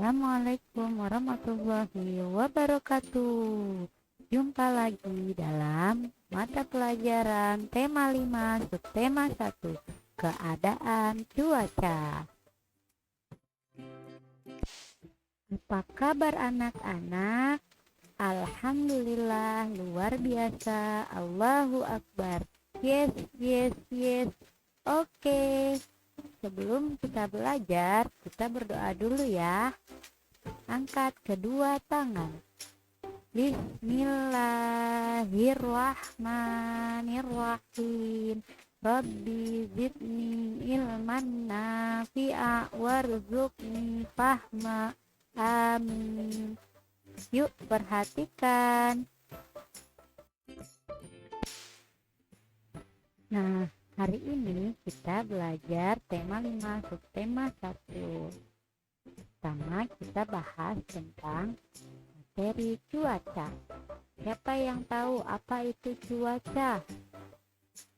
Assalamualaikum warahmatullahi wabarakatuh. Jumpa lagi dalam mata pelajaran tema 5 subtema 1 keadaan cuaca. Apa kabar anak-anak? Alhamdulillah, luar biasa. Allahu Akbar. Yes, yes, yes. Oke. Sebelum kita belajar, kita berdoa dulu ya. Angkat kedua tangan. Bismillahirrahmanirrahim. Rabbi zidni ilman nafi'a warzuqni fahma. Amin. Yuk perhatikan. Nah, hari ini kita belajar tema 5 subtema 1. Pertama kita bahas tentang materi cuaca. Siapa yang tahu apa itu cuaca?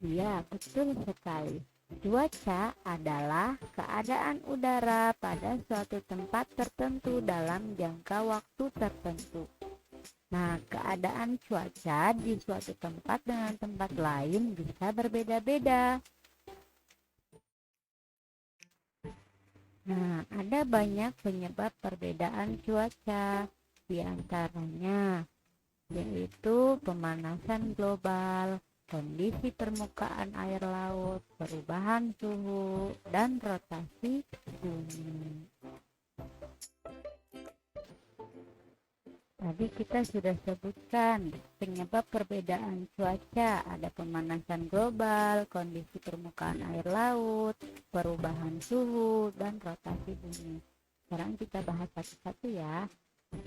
Ya, betul sekali. Cuaca adalah keadaan udara pada suatu tempat tertentu dalam jangka waktu tertentu. Nah, keadaan cuaca di suatu tempat dengan tempat lain bisa berbeda-beda. Nah, ada banyak penyebab perbedaan cuaca, di antaranya yaitu pemanasan global, kondisi permukaan air laut, perubahan suhu, dan rotasi bumi. Tadi kita sudah sebutkan penyebab perbedaan cuaca, ada pemanasan global, kondisi permukaan air laut, perubahan suhu, dan rotasi bumi. Sekarang kita bahas satu-satu ya.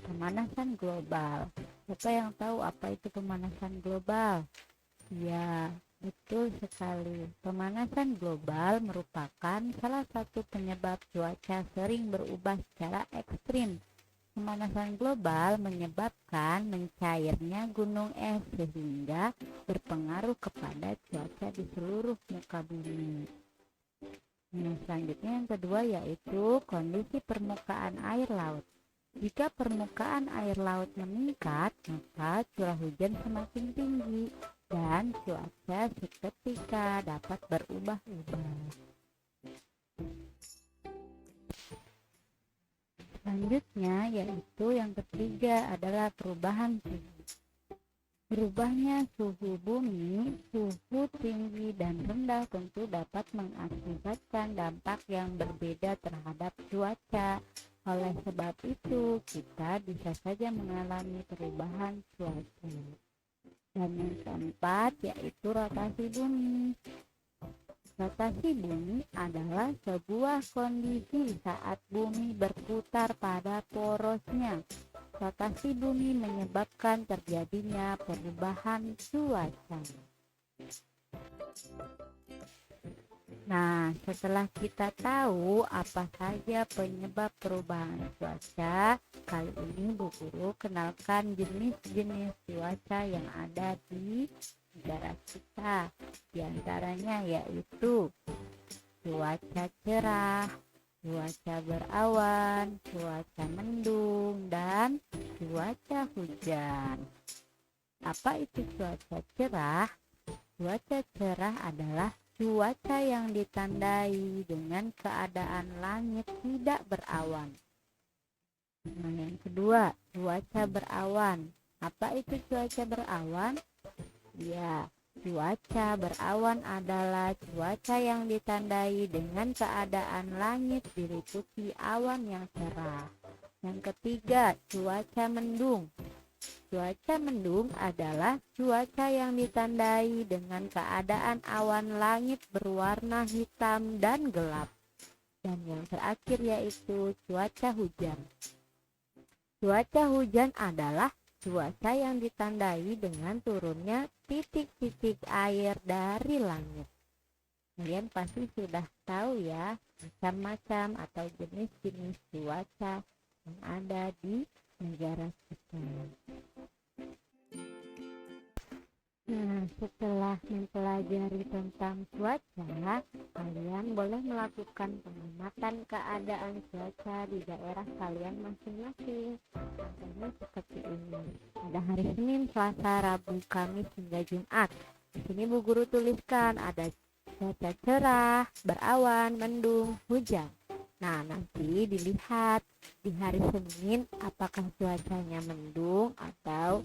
Pemanasan global. Siapa yang tahu apa itu pemanasan global? Ya, betul sekali. Pemanasan global merupakan salah satu penyebab cuaca sering berubah secara ekstrim. Pemanasan global menyebabkan mencairnya gunung es sehingga berpengaruh kepada cuaca di seluruh muka bumi. Nah, selanjutnya yang kedua yaitu kondisi permukaan air laut. Jika permukaan air laut meningkat, maka curah hujan semakin tinggi dan cuaca seketika dapat berubah-ubah. Selanjutnya yaitu yang ketiga adalah perubahan suhu. Berubahnya suhu bumi, suhu tinggi dan rendah tentu dapat mengakibatkan dampak yang berbeda terhadap cuaca. Oleh sebab itu, kita bisa saja mengalami perubahan cuaca. Dan yang keempat yaitu rotasi bumi. Rotasi bumi adalah sebuah kondisi saat bumi berputar pada porosnya. Rotasi bumi menyebabkan terjadinya perubahan cuaca. Nah, setelah kita tahu apa saja penyebab perubahan cuaca, kali ini Bu Guru kenalkan jenis-jenis cuaca yang ada di negara kita. Di antaranya yaitu cuaca cerah, cuaca berawan, cuaca mendung, dan cuaca hujan. Apa itu cuaca cerah? Cuaca cerah adalah cuaca yang ditandai dengan keadaan langit tidak berawan. Nah, yang kedua, cuaca berawan. Apa itu cuaca berawan? Ya, cuaca berawan adalah cuaca yang ditandai dengan keadaan langit diliputi awan yang cerah. Yang ketiga, cuaca mendung. Cuaca mendung adalah cuaca yang ditandai dengan keadaan awan langit berwarna hitam dan gelap. Dan yang terakhir yaitu cuaca hujan. Cuaca hujan adalah cuaca yang ditandai dengan turunnya titik-titik air dari langit. Kalian pasti sudah tahu ya macam-macam atau jenis-jenis cuaca yang ada di negara kita. Nah, setelah mempelajari tentang cuaca, kalian boleh melakukan melakukan pengamatan keadaan cuaca di daerah kalian masing-masing. Contohnya seperti ini. Ada hari Senin, Selasa, Rabu, Kamis hingga Jumat. Di sini Bu Guru tuliskan ada cuaca cerah, berawan, mendung, hujan. Nah, nanti dilihat di hari Senin apakah cuacanya mendung atau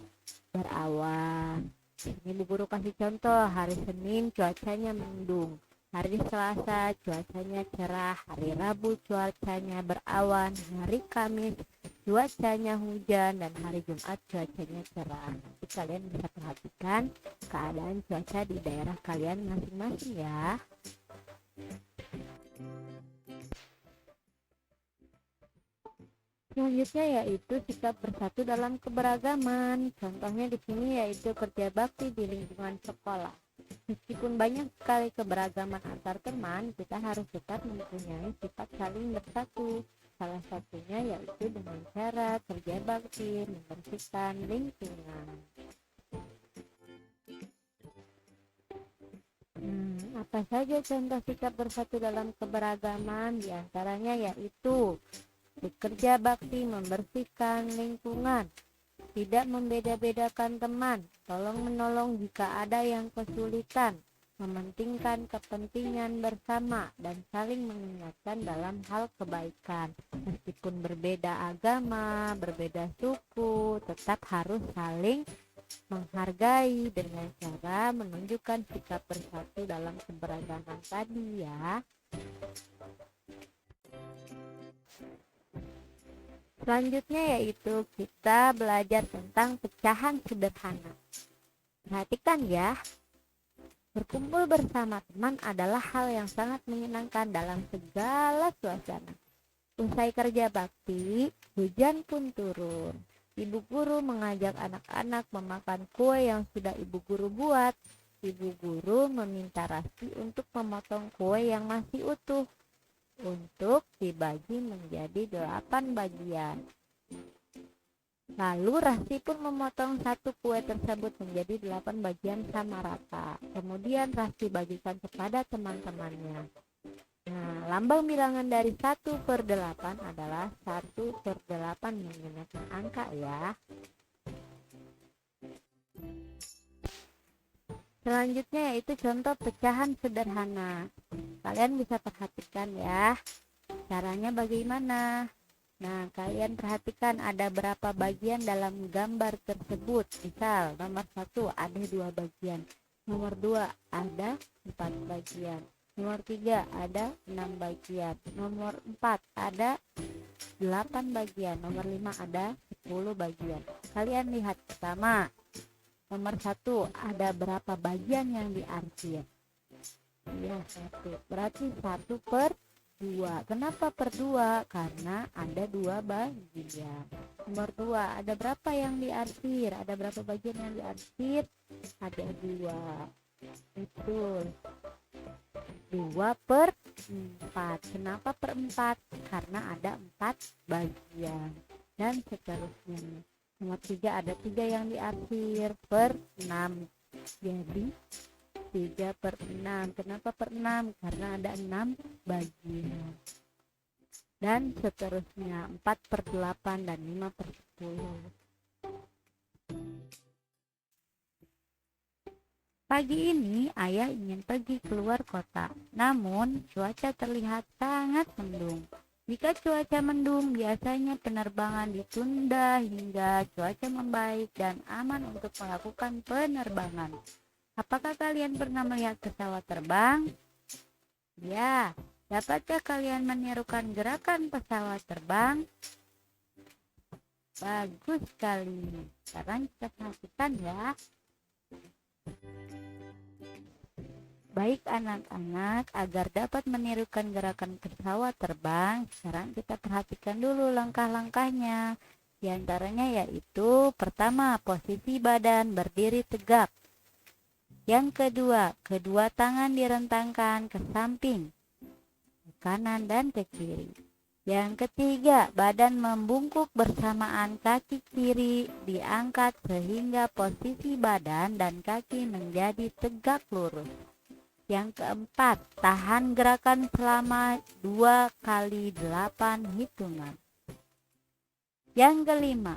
berawan. Ini Bu Guru kasih contoh, hari Senin cuacanya mendung, hari Selasa cuacanya cerah, hari Rabu cuacanya berawan, hari Kamis cuacanya hujan, dan hari Jumat cuacanya cerah. Nanti kalian bisa perhatikan keadaan cuaca di daerah kalian masing-masing ya. Selanjutnya yaitu sikap bersatu dalam keberagaman. Contohnya di sini yaitu kerja bakti di lingkungan sekolah. Meskipun banyak sekali keberagaman antar teman, kita harus tetap mempunyai sifat saling bersatu. Salah satunya yaitu dengan cara kerja bakti membersihkan lingkungan. Apa saja contoh sikap bersatu dalam keberagaman? Di antaranya yaitu bekerja bakti membersihkan lingkungan, tidak membeda-bedakan teman, tolong menolong jika ada yang kesulitan, mementingkan kepentingan bersama, dan saling mengingatkan dalam hal kebaikan. Meskipun berbeda agama, berbeda suku, tetap harus saling menghargai dengan cara menunjukkan sikap bersatu dalam keberagaman tadi ya. Selanjutnya yaitu kita belajar tentang pecahan sederhana. Perhatikan ya, berkumpul bersama teman adalah hal yang sangat menyenangkan dalam segala suasana. Usai kerja bakti, hujan pun turun. Ibu guru mengajak anak-anak memakan kue yang sudah ibu guru buat. Ibu guru meminta Rasti untuk memotong kue yang masih utuh, untuk dibagi menjadi 8 bagian. Lalu Rasti pun memotong satu kue tersebut menjadi 8 bagian sama rata. Kemudian Rasti bagikan kepada teman-temannya. Nah, lambang bilangan dari 1/8 adalah 1/8 menggunakan angka ya. Selanjutnya yaitu contoh pecahan sederhana. Kalian bisa perhatikan ya, caranya bagaimana. Nah, kalian perhatikan ada berapa bagian dalam gambar tersebut. Misal, nomor 1 ada 2 bagian, nomor 2 ada 4 bagian, nomor 3 ada 6 bagian, nomor 4 ada 8 bagian, nomor 5 ada 10 bagian. Kalian lihat pertama, nomor 1 ada berapa bagian yang diarsir? Ya, 1. Berarti 1/2. Kenapa per 2? Karena ada 2 bagian. Nomor 2, ada berapa yang diarsir? Ada berapa bagian yang diarsir? Ada 2. Betul. 2/4. Kenapa per 4? Karena ada 4 bagian. Dan seterusnya. Nomor 3 ada 3 yang diarsir per 6. Jadi 3/6. Kenapa per 6? Karena ada 6 bagian. Dan seterusnya 4/8 dan 5/10. Pagi ini ayah ingin pergi keluar kota, namun cuaca terlihat sangat mendung. Jika cuaca mendung, biasanya penerbangan ditunda hingga cuaca membaik dan aman untuk melakukan penerbangan. Apakah kalian pernah melihat pesawat terbang? Ya, dapatkah kalian menirukan gerakan pesawat terbang? Bagus sekali. Sekarang kita perhatikan ya. Baik anak-anak, agar dapat menirukan gerakan pesawat terbang, sekarang kita perhatikan dulu langkah-langkahnya. Di antaranya yaitu pertama, posisi badan berdiri tegak. Yang kedua, kedua tangan direntangkan ke samping, ke kanan dan ke kiri. Yang ketiga, badan membungkuk bersamaan kaki kiri diangkat sehingga posisi badan dan kaki menjadi tegak lurus. Yang keempat, tahan gerakan selama 2 kali 8 hitungan. Yang kelima,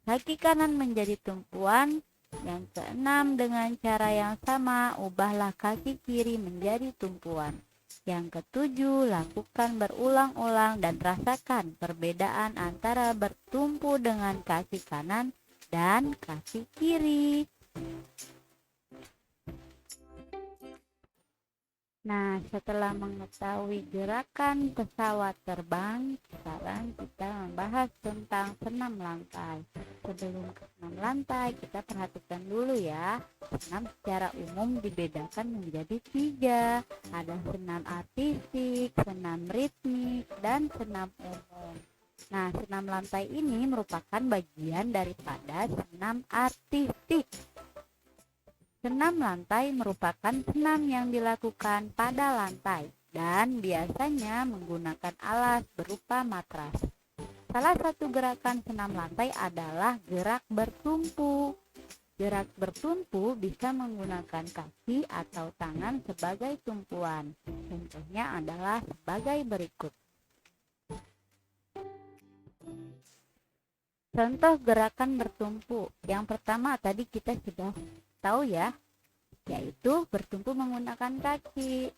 kaki kanan menjadi tumpuan. Yang keenam, dengan cara yang sama, ubahlah kaki kiri menjadi tumpuan. Yang ketujuh, lakukan berulang-ulang dan rasakan perbedaan antara bertumpu dengan kaki kanan dan kaki kiri. Nah, setelah mengetahui gerakan pesawat terbang, sekarang kita membahas tentang senam lantai. Sebelum ke senam lantai, kita perhatikan dulu ya. Senam secara umum dibedakan menjadi 3. Ada senam artistik, senam ritmik, dan senam umum. Nah, senam lantai ini merupakan bagian daripada senam artistik. Senam lantai merupakan senam yang dilakukan pada lantai dan biasanya menggunakan alas berupa matras. Salah satu gerakan senam lantai adalah gerak bertumpu. Gerak bertumpu bisa menggunakan kaki atau tangan sebagai tumpuan. Contohnya adalah sebagai berikut. Contoh gerakan bertumpu. Yang pertama tadi kita sudah tahu ya, yaitu bertumpu menggunakan kaki.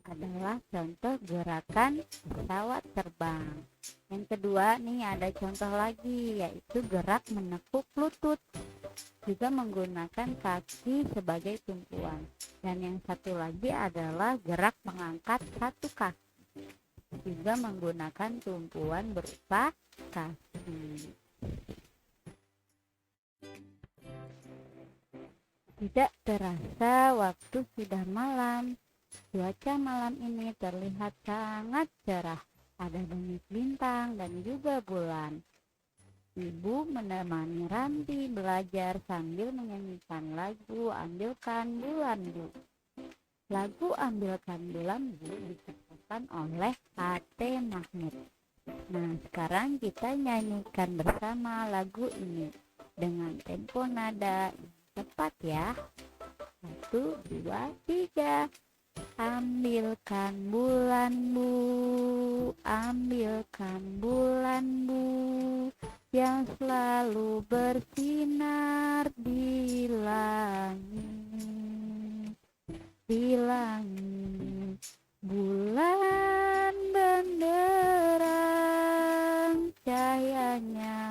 Adalah contoh gerakan pesawat terbang. Yang kedua nih ada contoh lagi, yaitu gerak menekuk lutut, juga menggunakan kaki sebagai tumpuan. Dan yang satu lagi adalah gerak mengangkat satu kaki, juga menggunakan tumpuan berupa kaki. Tidak terasa waktu sudah malam. Cuaca malam ini terlihat sangat cerah. Ada banyak bintang dan juga bulan. Ibu menemani Ranti belajar sambil menyanyikan lagu Ambilkan Bulan Bu. Lagu Ambilkan Bulan Bu diciptakan oleh A.T. Mahmud. Nah, sekarang kita nyanyikan bersama lagu ini dengan tempo nada tepat ya. 1, 2, 3. Ambilkan bulan Bu, ambilkan bulan Bu, yang selalu bersinar di langit, di langit. Bulan benderang cahayanya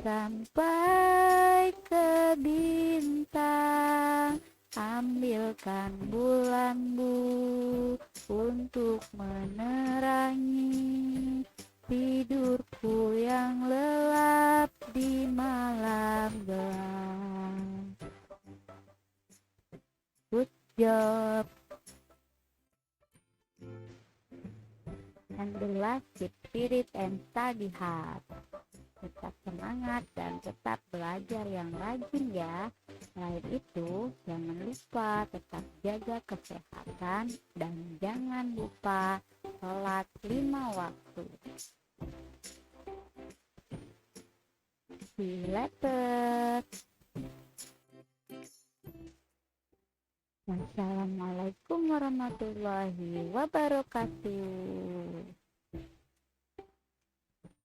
sampai ke bintang. Ambilkan bulan Bu untuk menerangi tidurku yang lelap di malam gelap. Good job. And the last, keep spirit and study hard. Tetap semangat dan tetap belajar yang rajin ya. Selain itu, jangan lupa tetap jaga kesehatan dan jangan lupa sholat 5 waktu. See you later. Wassalamualaikum warahmatullahi wabarakatuh.